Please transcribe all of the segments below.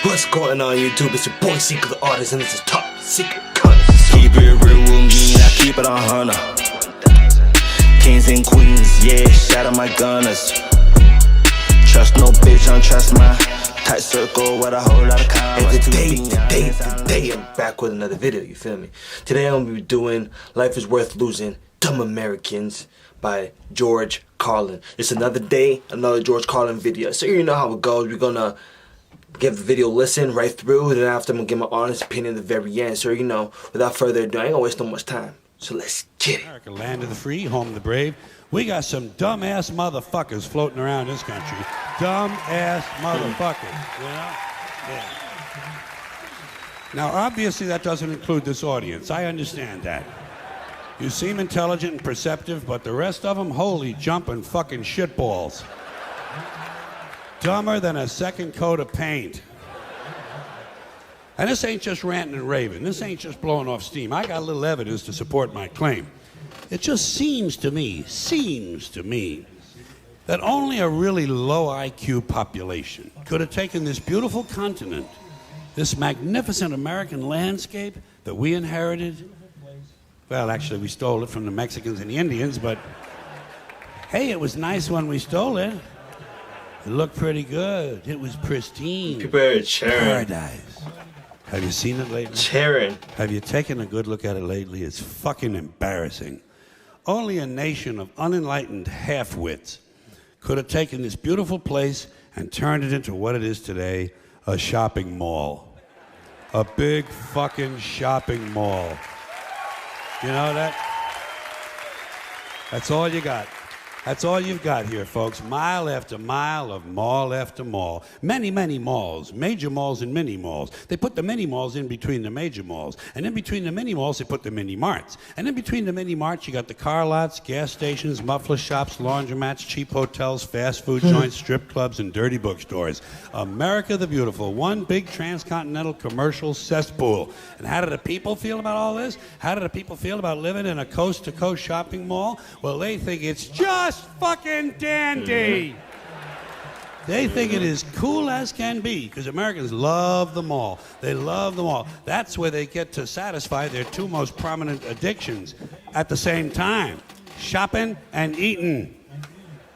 What's going on YouTube? It's your boy Secret the Artist and this is Top Secret Carlin. Keep it real with me, I keep it 100. Kings and queens, yeah, shout out my gunners. Trust no bitch, don't trust my tight circle with a whole lot of commas. And today I'm back with another video, you feel me? Today I'm gonna be doing Life is Worth Losing, Dumb Americans by George Carlin. It's another day, another George Carlin video. So you know how it goes. We're gonna give the video a listen right through, and then after I'm gonna give my honest opinion at the very end. So you know, without further ado, I ain't gonna waste no much time. So let's get it. America, land of the free, home of the brave. We got some dumbass motherfuckers floating around this country. Dumbass motherfuckers, you know? Yeah. Now, obviously, that doesn't include this audience. I understand that. You seem intelligent and perceptive, but the rest of them, holy jumping fucking shitballs. Dumber than a second coat of paint. And this ain't just ranting and raving. This ain't just blowing off steam. I got a little evidence to support my claim. It just seems to me that only a really low IQ population could have taken this beautiful continent, this magnificent American landscape that we inherited. Well, actually, we stole it from the Mexicans and the Indians, but hey, it was nice when we stole it. It looked pretty good. It was pristine. People are cheering. Paradise. Have you seen it lately? Cheering. Have you taken a good look at it lately? It's fucking embarrassing. Only a nation of unenlightened half-wits could have taken this beautiful place and turned it into what it is today, a shopping mall. A big fucking shopping mall. You know that? That's all you got. That's all you've got here, folks. Mile after mile of mall after mall. Many, many malls. Major malls and mini malls. They put the mini malls in between the major malls. And in between the mini malls, they put the mini marts. And in between the mini marts, you got the car lots, gas stations, muffler shops, laundromats, cheap hotels, fast food joints, strip clubs, and dirty bookstores. America the Beautiful. One big transcontinental commercial cesspool. And how do the people feel about all this? How do the people feel about living in a coast-to-coast shopping mall? Well, they think it's just fucking dandy. They think it is cool as can be because Americans love the mall. They love the mall. That's where they get to satisfy their two most prominent addictions at the same time: shopping and eating.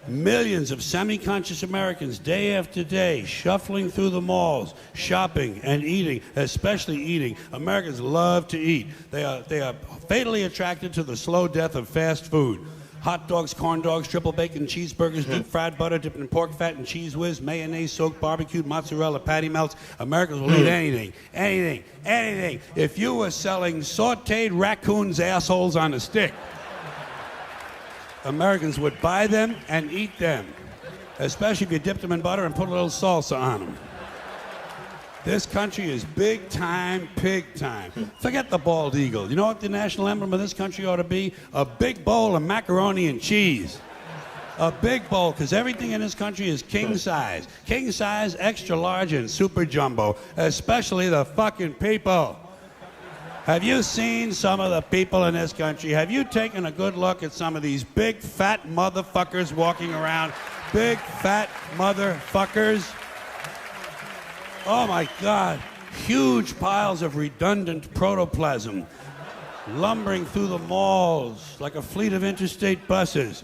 Millions of semi-conscious Americans day after day shuffling through the malls, shopping and eating, especially eating. Americans love to eat. They are fatally attracted to the slow death of fast food. Hot dogs, corn dogs, triple bacon cheeseburgers, deep fried butter dipped in pork fat and cheese whiz, mayonnaise soaked barbecued mozzarella patty melts. Americans will eat anything. If you were selling sauteed raccoons' assholes on a stick, Americans would buy them and eat them, especially if you dipped them in butter and put a little salsa on them. This country is big time, pig time. Forget the bald eagle. You know what the national emblem of this country ought to be? A big bowl of macaroni and cheese. A big bowl, because everything in this country is king size. King size, extra large, and super jumbo, especially the fucking people. Have you seen some of the people in this country? Have you taken a good look at some of these big fat motherfuckers walking around? Big fat motherfuckers. Oh my God, huge piles of redundant protoplasm lumbering through the malls like a fleet of interstate buses.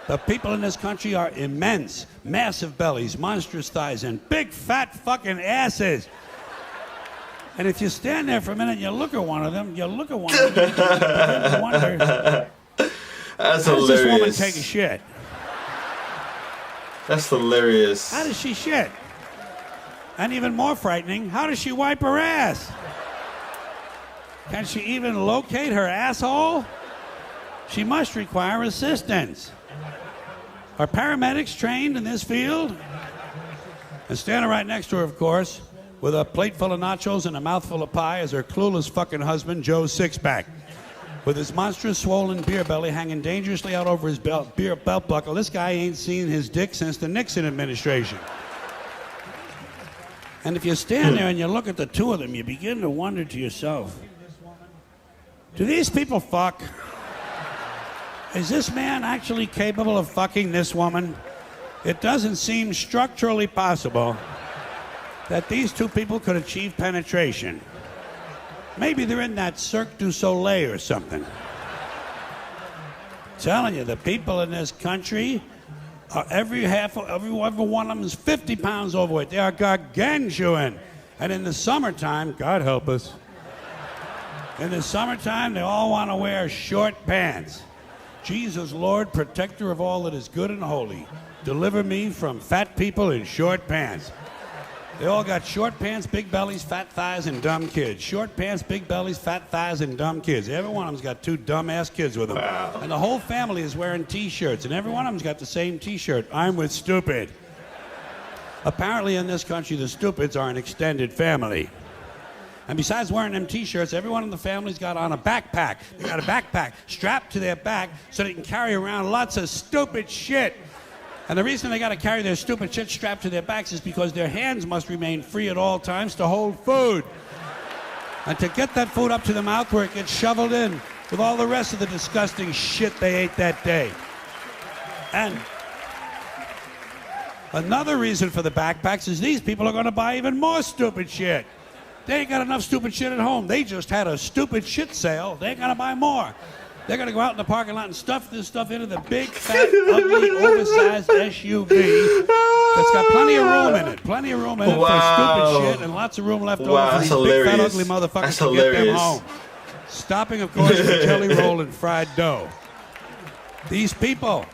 The people in this country are immense, massive bellies, monstrous thighs, and big fat fucking asses. And if you stand there for a minute and you look at one of them, you begin to wonder, That's how hilarious. does this woman take a shit? That's hilarious. How does she shit? And even more frightening, how does she wipe her ass? Can she even locate her asshole? She must require assistance. Are paramedics trained in this field? And standing right next to her, of course, with a plate full of nachos and a mouthful of pie, is her clueless fucking husband, Joe Sixpack. With his monstrous swollen beer belly hanging dangerously out over his belt buckle, this guy ain't seen his dick since the Nixon administration. And if you stand there and you look at the two of them, you begin to wonder to yourself, do these people fuck? Is this man actually capable of fucking this woman? It doesn't seem structurally possible. that these two people could achieve penetration. Maybe they're in that Cirque du Soleil or something. Telling you, the people in this country, every one of them is 50 pounds overweight. They are gargantuan. And in the summertime, God help us, in the summertime, they all want to wear short pants. Jesus, Lord, protector of all that is good and holy, deliver me from fat people in short pants. They all got short pants, big bellies, fat thighs, and dumb kids. Short pants, big bellies, fat thighs, and dumb kids. Every one of them's got two dumb-ass kids with them. Wow. And the whole family is wearing T-shirts, and every one of them's got the same T-shirt. I'm with stupid. Apparently in this country, the stupids are an extended family. And besides wearing them T-shirts, everyone in the family's got on a backpack. They got a backpack strapped to their back so they can carry around lots of stupid shit. And the reason they got to carry their stupid shit strapped to their backs is because their hands must remain free at all times to hold food. And to get that food up to the mouth where it gets shoveled in with all the rest of the disgusting shit they ate that day. And another reason for the backpacks is these people are going to buy even more stupid shit. They ain't got enough stupid shit at home. They just had a stupid shit sale. They ain't going to buy more. They're going to go out in the parking lot and stuff this stuff into the big, fat, ugly, oversized SUV that's got plenty of room in it. Plenty of room in it for stupid shit and lots of room left over for these big, fat, ugly motherfuckers to get them home. Stopping, of course, with jelly roll and fried dough. These people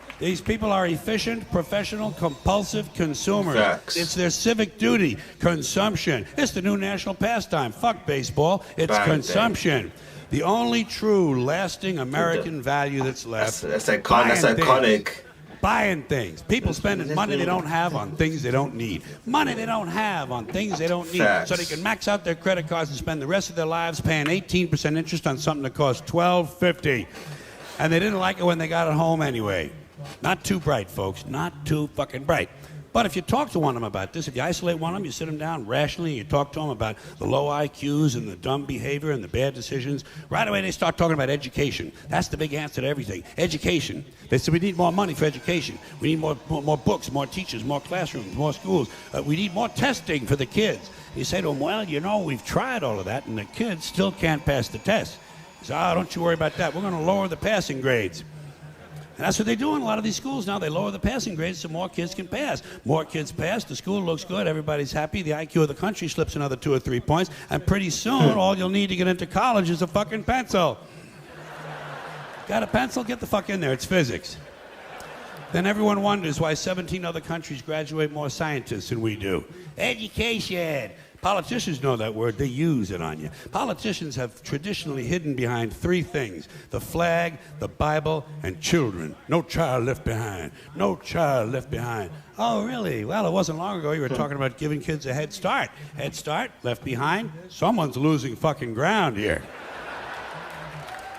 are efficient, professional, compulsive consumers. Facts. It's their civic duty. Consumption. It's the new national pastime. Fuck baseball. It's consumption. The only true, lasting American value that's left. That's iconic. Buying things. People spending money they don't have on things they don't need. Money they don't have on things they don't need. Facts. So they can max out their credit cards and spend the rest of their lives paying 18% interest on something that costs $12.50. And they didn't like it when they got it home anyway. Not too bright, folks. Not too fucking bright. But if you talk to one of them about this, if you isolate one of them, you sit them down rationally, you talk to them about the low IQs and the dumb behavior and the bad decisions, right away they start talking about education. That's the big answer to everything. Education. They say we need more money for education. We need more books, more teachers, more classrooms, more schools. We need more testing for the kids. You say to them, well, you know, we've tried all of that, and the kids still can't pass the test. You say, don't you worry about that. We're going to lower the passing grades. And that's what they do in a lot of these schools now. They lower the passing grades so more kids can pass. More kids pass, the school looks good, everybody's happy, the IQ of the country slips another 2 or 3 points, and pretty soon all you'll need to get into college is a fucking pencil. Got a pencil? Get the fuck in there, it's physics. Then everyone wonders why 17 other countries graduate more scientists than we do. Education. Politicians know that word. They use it on you. Politicians have traditionally hidden behind 3 things: the flag, the Bible, and children. No child left behind. No child left behind. Oh, really? Well, it wasn't long ago you were talking about giving kids a head start. Head start, left behind. Someone's losing fucking ground here.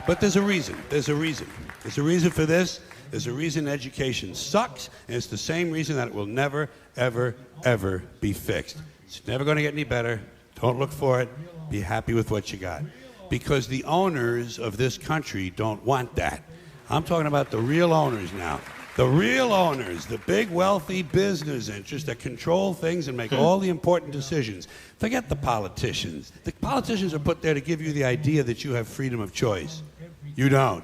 But there's a reason. There's a reason. There's a reason for this. There's a reason education sucks, and it's the same reason that it will never, ever, ever be fixed. It's never going to get any better. Don't look for it. Be happy with what you got. Because the owners of this country don't want that. I'm talking about the real owners now. The real owners, the big wealthy business interests that control things and make all the important decisions. Forget the politicians. The politicians are put there to give you the idea that you have freedom of choice. You don't.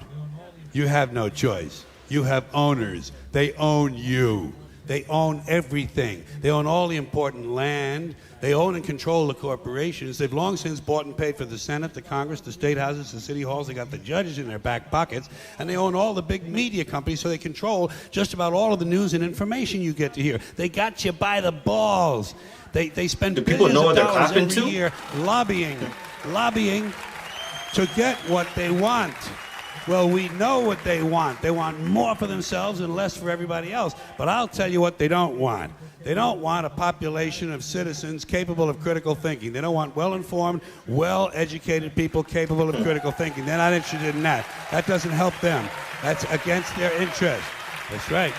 You have no choice. You have owners. They own you. They own everything. They own all the important land. They own and control the corporations. They've long since bought and paid for the Senate, the Congress, the state houses, the city halls. They got the judges in their back pockets. And they own all the big media companies, so they control just about all of the news and information you get to hear. They got you by the balls. They spend billions of dollars every year lobbying to get what they want. Well, we know what they want. They want more for themselves and less for everybody else. But I'll tell you what they don't want. They don't want a population of citizens capable of critical thinking. They don't want well-informed, well-educated people capable of critical thinking. They're not interested in that. That doesn't help them. That's against their interest. That's right.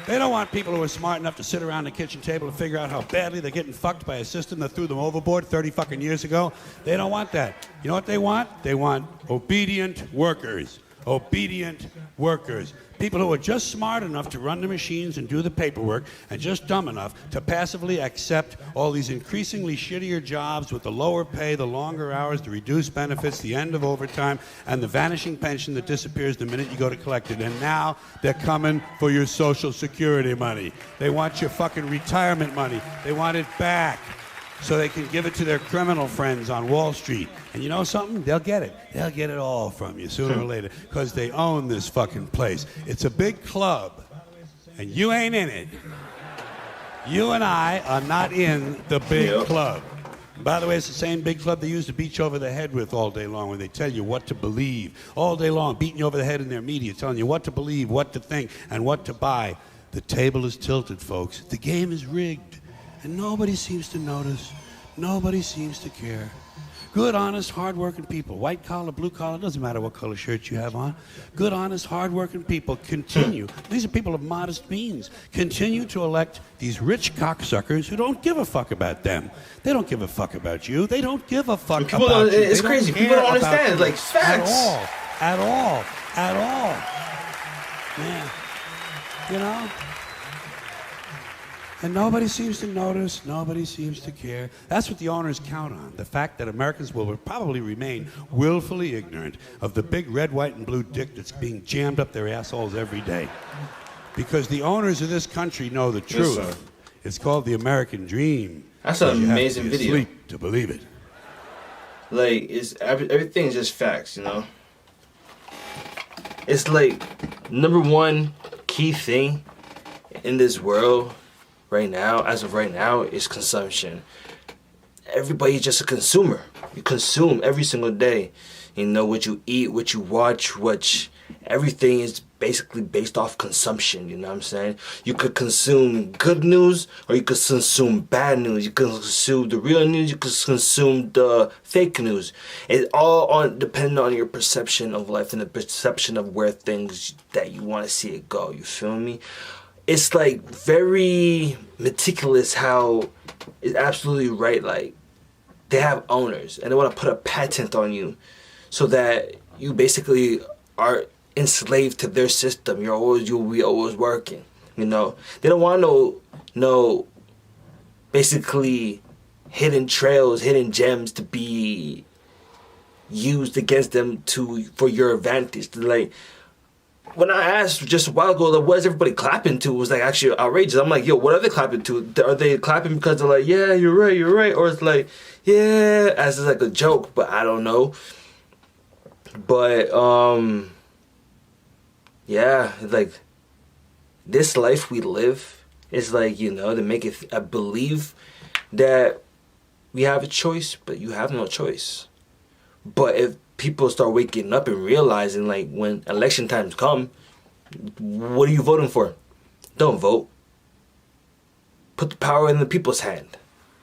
They don't want people who are smart enough to sit around the kitchen table and figure out how badly they're getting fucked by a system that threw them overboard 30 fucking years ago. They don't want that. You know what they want? They want obedient workers. obedient workers. People who are just smart enough to run the machines and do the paperwork, and just dumb enough to passively accept all these increasingly shittier jobs with the lower pay, the longer hours, the reduced benefits, the end of overtime, and the vanishing pension that disappears the minute you go to collect it. And now they're coming for your Social Security money. They want your fucking retirement money. They want it back, so they can give it to their criminal friends on Wall Street. And you know something? They'll get it. They'll get it all from you sooner or later, because they own this fucking place. It's a big club, and you ain't in it. You and I are not in the big club. By the way, it's the same big club they used to beat you over the head with all day long when they tell you what to believe. All day long, beating you over the head in their media, telling you what to believe, what to think, and what to buy. The table is tilted, folks. The game is rigged. And nobody seems to notice. Nobody seems to care. Good, honest, hard-working people, white collar, blue collar, doesn't matter what color shirt you have on. Good, honest, hard-working people continue. These are people of modest means. Continue to elect these rich cocksuckers who don't give a fuck about them. They don't give a fuck about you. They don't give a fuck people about you. It's crazy. People don't understand. It's like facts. At all. Man, you know? And nobody seems to notice, nobody seems to care. That's what the owners count on, the fact that Americans will probably remain willfully ignorant of the big red, white, and blue dick that's being jammed up their assholes every day. Because the owners of this country know the truth. Yes, sir. It's called the American Dream. That's an amazing video. You have to be asleep to believe it. Like, everything's just facts, you know? It's like, number one key thing in this world right now, as of right now, is consumption. Everybody's just a consumer. You consume every single day. You know, what you eat, what you watch, everything is basically based off consumption, you know what I'm saying? You could consume good news, or you could consume bad news. You could consume the real news, you could consume the fake news. It's all depending on your perception of life and the perception of where things that you want to see it go, you feel me? It's like very meticulous how it's absolutely right. Like, they have owners and they want to put a patent on you so that you basically are enslaved to their system. You'll be always working. You know, they don't want no basically hidden trails, hidden gems to be used against them for your advantage. Like, when I asked just a while ago, what is everybody clapping to, it was like actually outrageous. I'm like, yo, what are they clapping to? Are they clapping because they're like, yeah, you're right? Or it's like, yeah, as it's like a joke, but I don't know. But, yeah, like, this life we live is like, you know, to make it, I believe that we have a choice, but you have no choice. But if people start waking up and realizing, like, when election times come, what are you voting for? Don't vote. Put the power in the people's hand.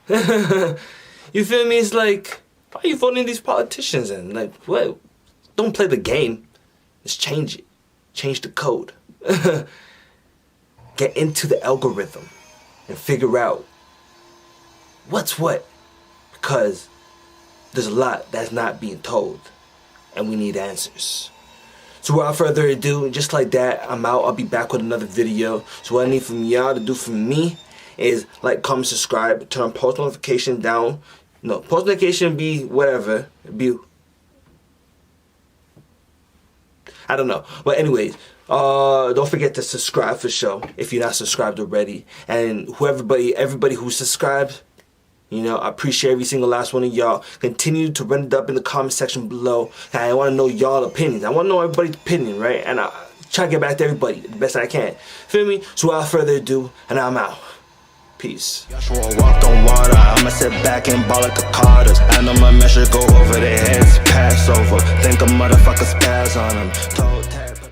You feel me? It's like, why are you voting these politicians in? Like, what? Don't play the game. Let's change it. Change the code. Get into the algorithm and figure out what's what. Because there's a lot that's not being told. And we need answers. So without further ado, just like that, I'm out. I'll be back with another video. So what I need from y'all to do for me is like, comment, subscribe, turn post notification down. No, post notification be whatever. I don't know. But anyways, don't forget to subscribe for sure if you're not subscribed already. And everybody who subscribes, you know, I appreciate every single last one of y'all. Continue to run it up in the comment section below. I want to know y'all opinions. I want to know everybody's opinion, right? And I try to get back to everybody the best I can. Feel me? So without further ado, and I'm out. Peace. Joshua walked on water. I'ma sit back and ball like the Carters. And I'ma measure, go over their heads, pass over. Think a motherfucker spaz on them.